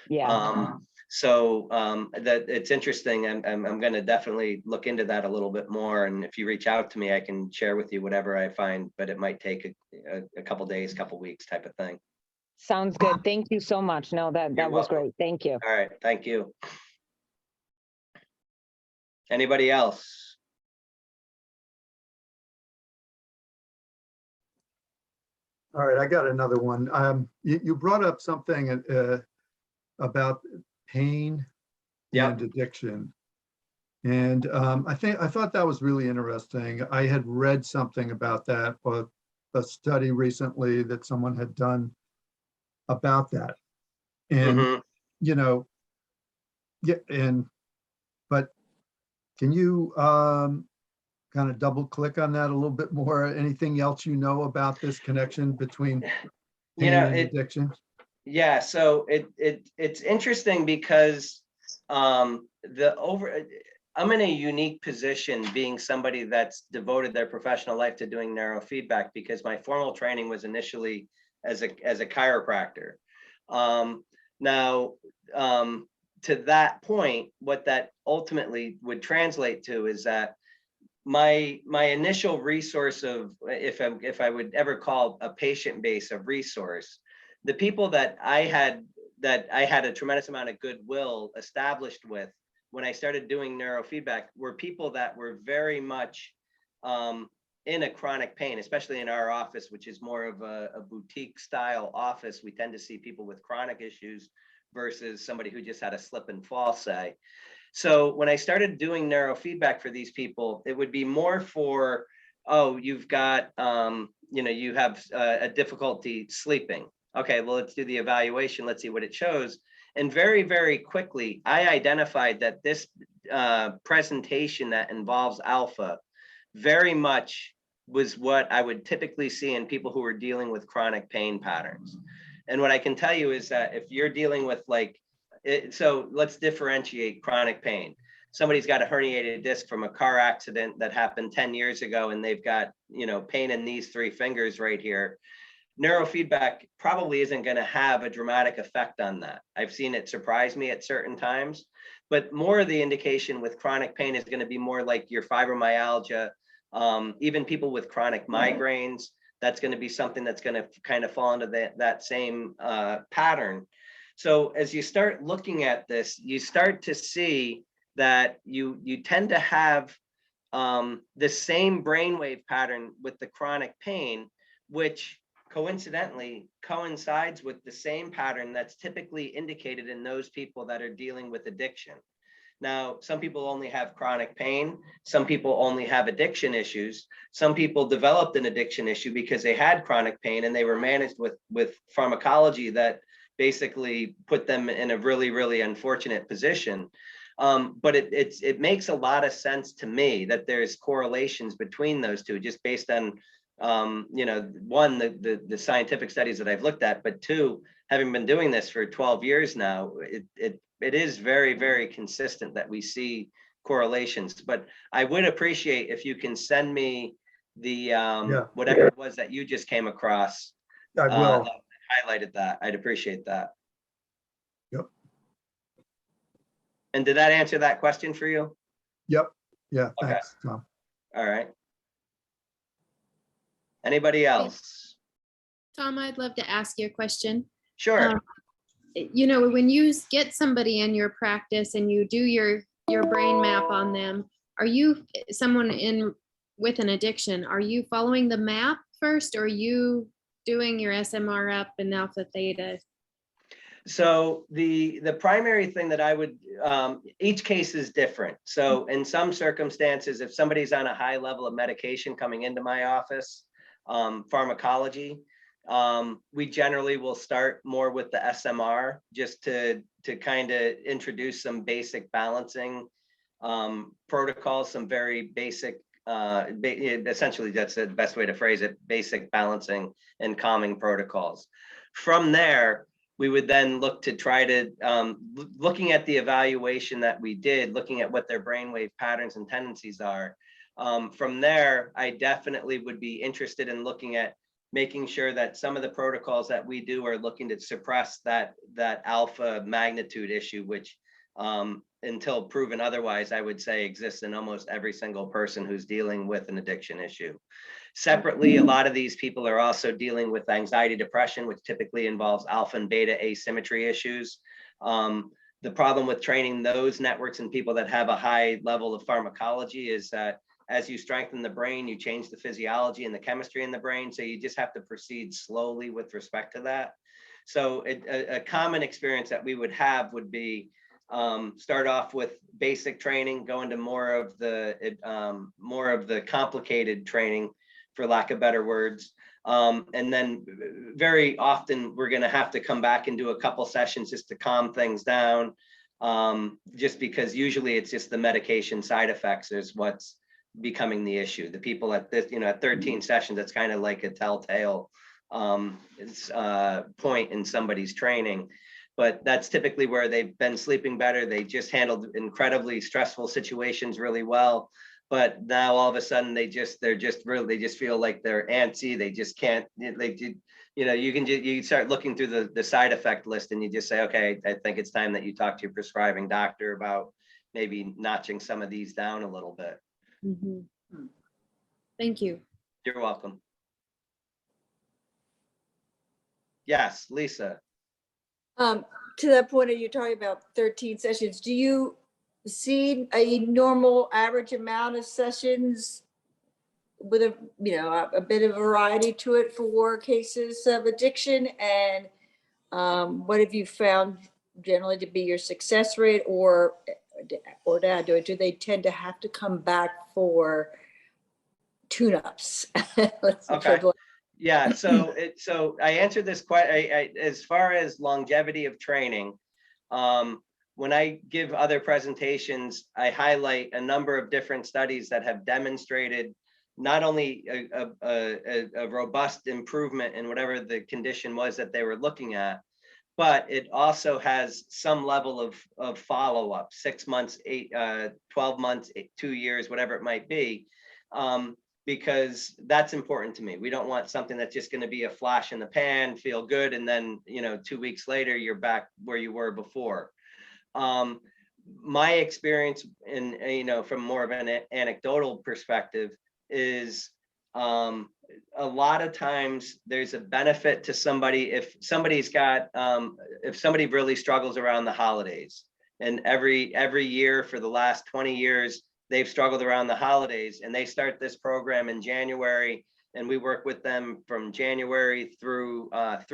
Yeah. So that it's interesting. I'm going to definitely look into that a little bit more. And if you reach out to me, I can share with you whatever I find, but it might take a couple days, couple weeks type of thing. Sounds good. Thank you so much. No, that was great. Thank you. All right. Thank you. Anybody else? All right, I got another one. You brought up something about pain and Yep. addiction. And I thought that was really interesting. I had read something about that, or a study recently that someone had done about that. And, Hmm. you know, yeah, but can you kind of double click on that a little bit more? Anything else you know about this connection between You pain know, and addiction? yeah, so it's interesting because I'm in a unique position being somebody that's devoted their professional life to doing neurofeedback because my formal training was initially as a chiropractor. Um, now, to that point, what that ultimately would translate to is that my initial resource of if I would ever call a patient base of resource, the people that I had a tremendous amount of goodwill established with when I started doing neurofeedback were people that were very much in a chronic pain, especially in our office, which is more of a boutique style office. We tend to see people with chronic issues versus somebody who just had a slip and fall, say. So when I started doing neurofeedback for these people, it would be more for, oh, you've got, you have a difficulty sleeping. Okay, well, let's do the evaluation. Let's see what it shows. And very, very quickly, I identified that this presentation that involves alpha very much was what I would typically see in people who were dealing with chronic pain patterns. And what I can tell you is that if you're dealing with so let's differentiate chronic pain. Somebody's got a herniated disc from a car accident that happened 10 years ago, and they've got, pain in these three fingers right here. Neurofeedback probably isn't going to have a dramatic effect on that. I've seen it surprise me at certain times, but more of the indication with chronic pain is going to be more like your fibromyalgia, even people with chronic migraines. That's going to be something that's going to kind of fall into that same pattern. So as you start looking at this, you start to see that you tend to have the same brainwave pattern with the chronic pain, which coincidentally coincides with the same pattern that's typically indicated in those people that are dealing with addiction. Now, some people only have chronic pain. Some people only have addiction issues. Some people developed an addiction issue because they had chronic pain and they were managed with pharmacology that basically put them in a really, really unfortunate position. But it makes a lot of sense to me that there's correlations between those two, just based on one, the scientific studies that I've looked at, but two, having been doing this for 12 years now, it is very, very consistent that we see correlations. But I would appreciate if you can send me the whatever it was that you just came across I will. that highlighted that. I'd appreciate that. Yep. And did that answer that question for you? Yep. Yeah. Okay. Thanks, Tom. All right. Anybody else? Tom, I'd love to ask you a question. Sure. When you get somebody in your practice and you do your brain map on them, are you someone with an addiction? Are you following the map first, or are you doing your SMR up and alpha theta? So the primary thing that I would, each case is different. So in some circumstances, if somebody's on a high level of medication coming into my office, pharmacology, we generally will start more with the SMR just to kind of introduce some basic balancing protocols, some very basic, essentially that's the best way to phrase it, basic balancing and calming protocols. From there, we would then look to try to, looking at the evaluation that we did, looking at what their brainwave patterns and tendencies are. From there, I definitely would be interested in looking at making sure that some of the protocols that we do are looking to suppress that alpha magnitude issue, which until proven otherwise, I would say exists in almost every single person who's dealing with an addiction issue. Separately, a lot of these people are also dealing with anxiety, depression, which typically involves alpha and beta asymmetry issues. The problem with training those networks and people that have a high level of pharmacology is that as you strengthen the brain, you change the physiology and the chemistry in the brain. So you just have to proceed slowly with respect to that. So a common experience that we would have would be start off with basic training, go into more of the complicated training, for lack of better words. And then very often we're going to have to come back and do a couple sessions just to calm things down. Just because usually it's just the medication side effects is what's becoming the issue. The people at this, at 13 sessions, it's kind of like a telltale point in somebody's training. But that's typically where they've been sleeping better. They just handled incredibly stressful situations really well. But now all of a sudden they just feel like they're antsy. They just can't, you start looking through the side effect list and you just say, okay, I think it's time that you talk to your prescribing doctor about maybe notching some of these down a little bit. Mhm. Thank you. You're welcome. Yes, Lisa. To that point, are you talking about 13 sessions? Do you see a normal average amount of sessions with a bit of variety to it for cases of addiction? And what have you found generally to be your success rate, or do they tend to have to come back for tune-ups? Okay. Yeah, so I answered this question as far as longevity of training. When I give other presentations, I highlight a number of different studies that have demonstrated not only a robust improvement in whatever the condition was that they were looking at, but it also has some level of follow-up, 6 months, 12 months, 2 years, whatever it might be. Because that's important to me. We don't want something that's just going to be a flash in the pan, feel good, and then 2 weeks later you're back where you were before. My experience from more of an anecdotal perspective is a lot of times there's a benefit to somebody if somebody really struggles around the holidays, and every year for the last 20 years they've struggled around the holidays, and they start this program in January, and we work with them from January through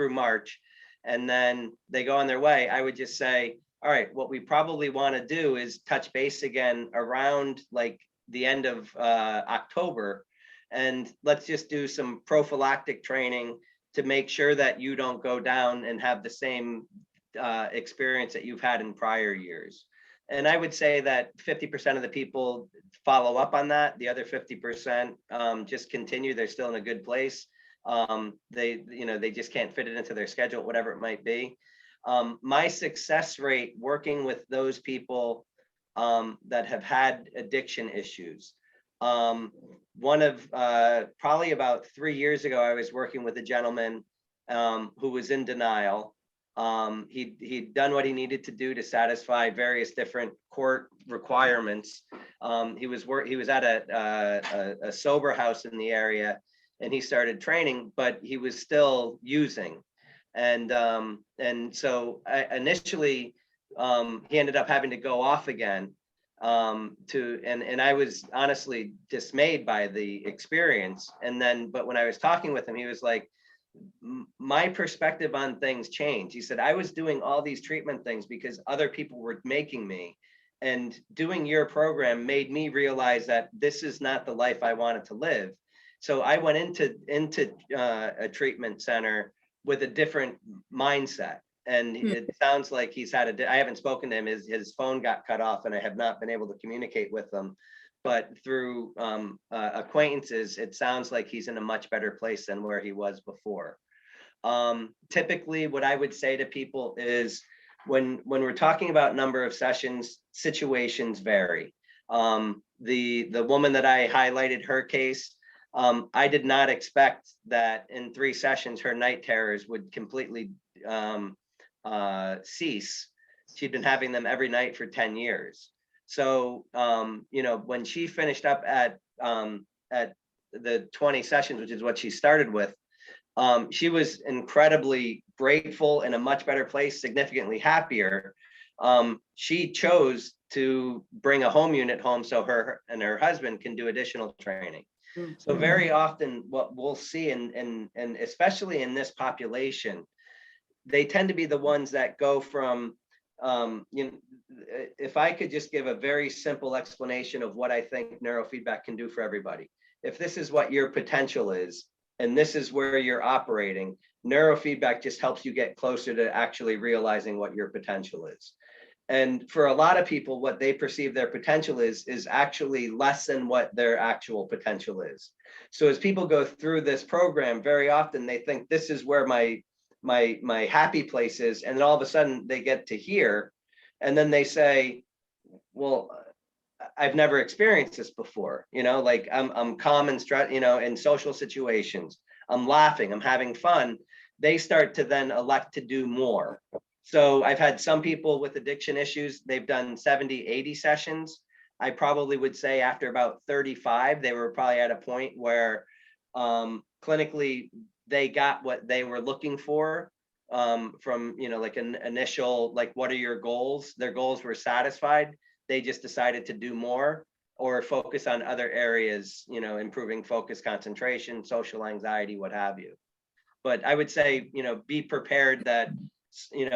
March, and then they go on their way. I would just say, all right, what we probably want to do is touch base again around like the end of October, and let's just do some prophylactic training to make sure that you don't go down and have the same experience that you've had in prior years. And I would say that 50% of the people follow up on that. The other 50% just continue. They're still in a good place. They just can't fit it into their schedule, whatever it might be. My success rate working with those people that have had addiction issues. One of probably about 3 years ago, I was working with a gentleman who was in denial. He'd done what he needed to do to satisfy various different court requirements. He was at a sober house in the area, and he started training, but he was still using. And so initially he ended up having to go off again and I was honestly dismayed by the experience. But when I was talking with him, he was like, my perspective on things changed. He said, I was doing all these treatment things because other people were making me, and doing your program made me realize that this is not the life I wanted to live. So I went into a treatment center with a different mindset. And it sounds like he's had I haven't spoken to him. His phone got cut off, and I have not been able to communicate with him. But through acquaintances, it sounds like he's in a much better place than where he was before. Typically, what I would say to people is when we're talking about number of sessions, situations vary. The woman that I highlighted, her case, I did not expect that in 3 sessions, her night terrors would completely cease. She'd been having them every night for 10 years. So, when she finished up at the 20 sessions, which is what she started with, she was incredibly grateful, in a much better place, significantly happier. She chose to bring a home unit home so her and her husband can do additional training. So very often what we'll see, and especially in this population, they tend to be the ones that go from, if I could just give a very simple explanation of what I think neurofeedback can do for everybody. If this is what your potential is, and this is where you're operating, neurofeedback just helps you get closer to actually realizing what your potential is. And for a lot of people, what they perceive their potential is actually less than what their actual potential is. So as people go through this program, very often they think this is where my happy place is, and then all of a sudden they get to here, and then they say, well, I've never experienced this before, like I'm calm and stress, in social situations, I'm laughing, I'm having fun. They start to then elect to do more. So I've had some people with addiction issues, they've done 70, 80 sessions. I probably would say after about 35, they were probably at a point where clinically they got what they were looking for from, like an initial, like, what are your goals? Their goals were satisfied. They just decided to do more or focus on other areas, improving focus, concentration, social anxiety, what have you. But I would say, be prepared that,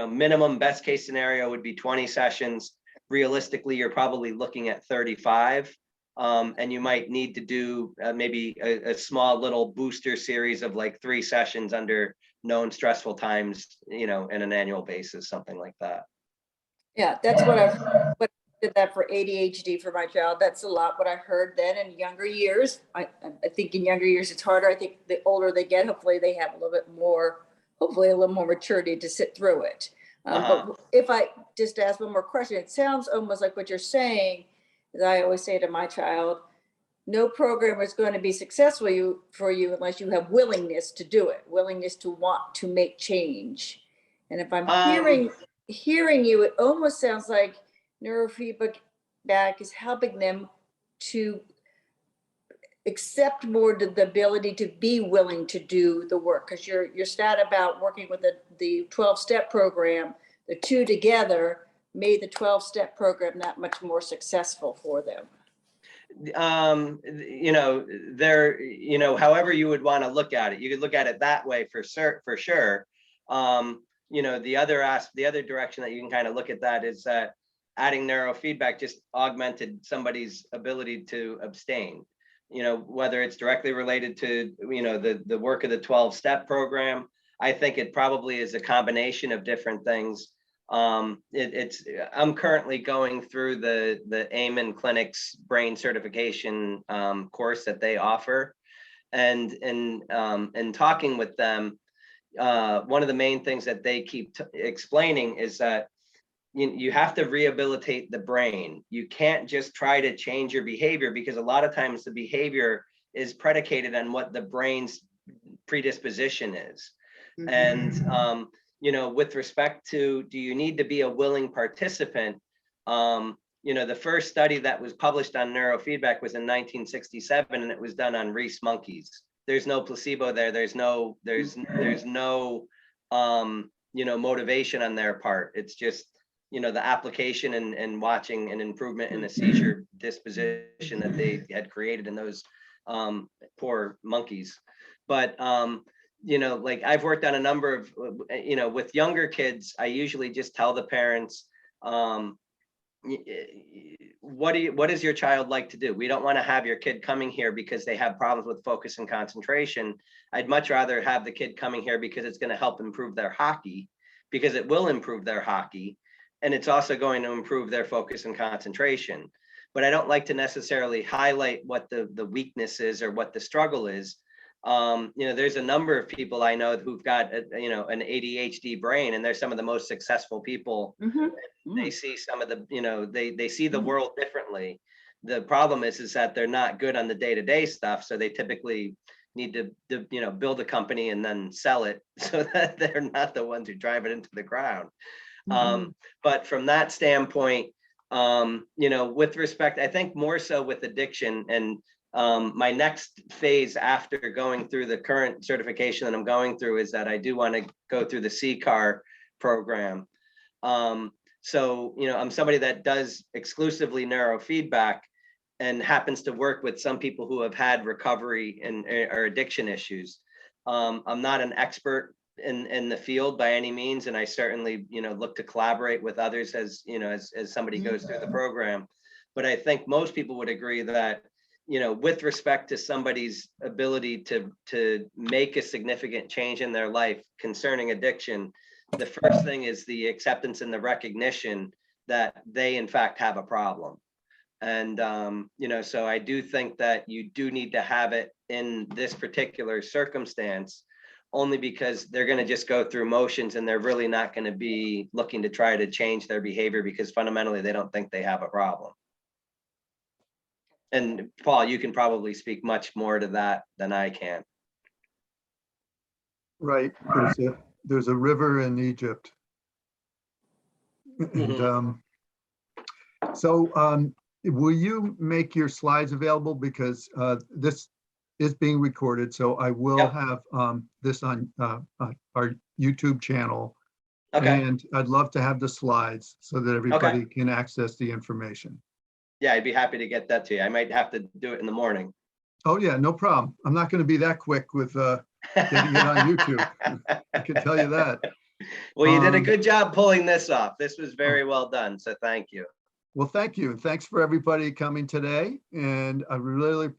minimum best case scenario would be 20 sessions. Realistically, you're probably looking at 35. And you might need to do maybe a small little booster series of like 3 sessions under known stressful times, in an annual basis, something like that. Yeah, that's what I did that for ADHD for my child. That's a lot what I heard then in younger years. I think in younger years it's harder. I think the older they get, hopefully they have a little bit more, hopefully a little more maturity to sit through it. But if I just ask one more question, it sounds almost like what you're saying, as I always say to my child, no program is going to be successful for you unless you have willingness to do it, willingness to want to make change. And if I'm hearing you, it almost sounds like neurofeedback is helping them to accept more the ability to be willing to do the work. Because your stat about working with the 12-step program, the two together made the 12-step program that much more successful for them. However you would want to look at it, you could look at it that way for sure. The other direction that you can kind of look at that is that adding neurofeedback just augmented somebody's ability to abstain, whether it's directly related to, the work of the 12-step program. I think it probably is a combination of different things. I'm currently going through the Amen Clinic's brain certification course that they offer. And in talking with them, one of the main things that they keep explaining is that you have to rehabilitate the brain. You can't just try to change your behavior, because a lot of times the behavior is predicated on what the brain's predisposition is. Mm-hmm. And with respect to, do you need to be a willing participant? The first study that was published on neurofeedback was in 1967, and it was done on Reese monkeys. There's no placebo there. There's no motivation on their part. It's just, the application and watching an improvement in the seizure disposition that they had created in those poor monkeys. But like, I've worked on a number of, with younger kids, I usually just tell the parents, what does your child like to do? We don't want to have your kid coming here because they have problems with focus and concentration. I'd much rather have the kid coming here because it's going to help improve their hockey, because it will improve their hockey. And it's also going to improve their focus and concentration. But I don't like to necessarily highlight what the weakness is or what the struggle is. There's a number of people I know who've got an ADHD brain, and they're some of the most successful people. Mm-hmm. They see some of the, they see the world differently. The problem is that they're not good on the day-to-day stuff. So they typically need to build a company and then sell it so that they're not the ones who drive it into the ground. Mm-hmm. But from that standpoint, with respect, I think more so with addiction, and my next phase after going through the current certification that I'm going through is that I do want to go through the CCAR program. So, I'm somebody that does exclusively neurofeedback and happens to work with some people who have had recovery or addiction issues. I'm not an expert in the field by any means, and I certainly, look to collaborate with others as, as somebody goes through the program. But I think most people would agree that, with respect to somebody's ability to make a significant change in their life concerning addiction, the first thing is the acceptance and the recognition that they in fact have a problem. And, so I do think that you do need to have it in this particular circumstance, only because they're going to just go through motions and they're really not going to be looking to try to change their behavior because fundamentally they don't think they have a problem. And Paul, you can probably speak much more to that than I can. Right. There's a river in Egypt. And will you make your slides available, because this is being recorded, so I will Yep. have this on our YouTube channel. Okay. And I'd love to have the slides so that everybody can access the information. Yeah, I'd be happy to get that to you. I might have to do it in the morning. Oh yeah, no problem. I'm not going to be that quick with getting it on YouTube. I can tell you that. Well, you did a good job pulling this off. This was very well done. So thank you. Well, thank you. And thanks for everybody coming today. And I really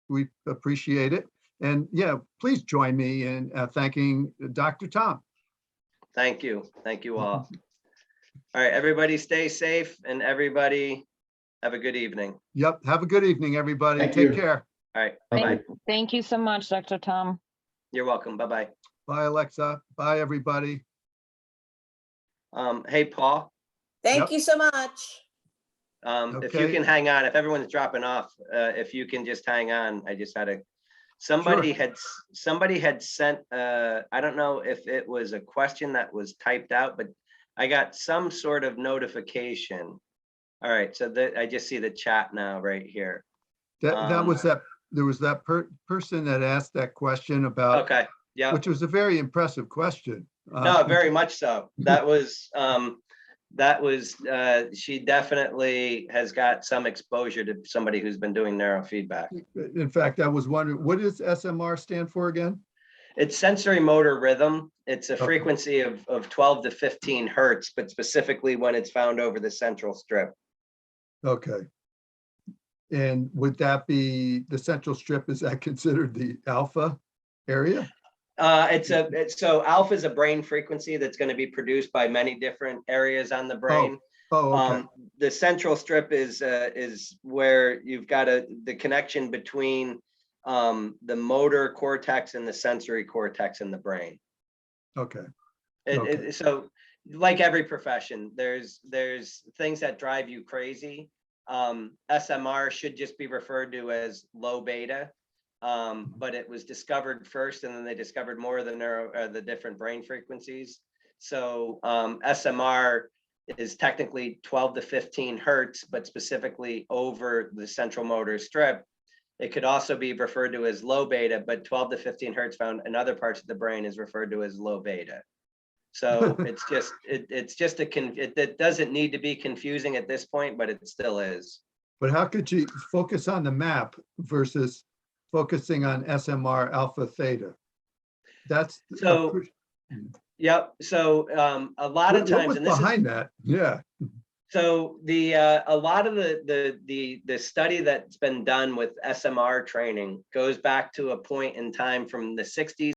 we appreciate it. And yeah, please join me in thanking Dr. Tom. Thank you. Thank you all. All right, everybody stay safe and everybody have a good evening. Yep. Have a good evening, everybody. Thank Take you. care. All right. Bye-bye. Thank you so much, Dr. Tom. You're welcome. Bye-bye. Bye, Alexa. Bye, everybody. Hey, Paul, Yep. Thank you so much. if you Okay. can hang on, if everyone's dropping off, if you can just hang on. I just had somebody had sent, I don't know if it was a question that was typed out, but I got some sort of notification. All right, so I just see the chat now right here. There was that person that asked that question about, Okay, yeah. which was a very impressive question. No, very much so. That was, she definitely has got some exposure to somebody who's been doing neurofeedback. In fact, I was wondering, what does SMR stand for again? It's sensory motor rhythm. It's a Okay. frequency of 12 to 15 hertz, but specifically when it's found over the central strip. Okay. And would that be the central strip? Is that considered the alpha area? So alpha is a brain frequency that's going to be produced by many different areas on the brain. Oh, okay. The central strip is where you've got the connection between the motor cortex and the sensory cortex in the brain. Okay. So like every profession, there's things that drive you crazy. SMR should just be referred to as low beta. But it was discovered first, and then they discovered more of the different brain frequencies. So SMR is technically 12 to 15 hertz, but specifically over the central motor strip. It could also be referred to as low beta, but 12 to 15 hertz found in other parts of the brain is referred to as low beta. So it doesn't need to be confusing at this point, but it still is. But how could you focus on the map versus focusing on SMR alpha theta? That's so. Yep. So a lot of times, what was behind that? Yeah. So a lot of the study that's been done with SMR training goes back to a point in time from the 60s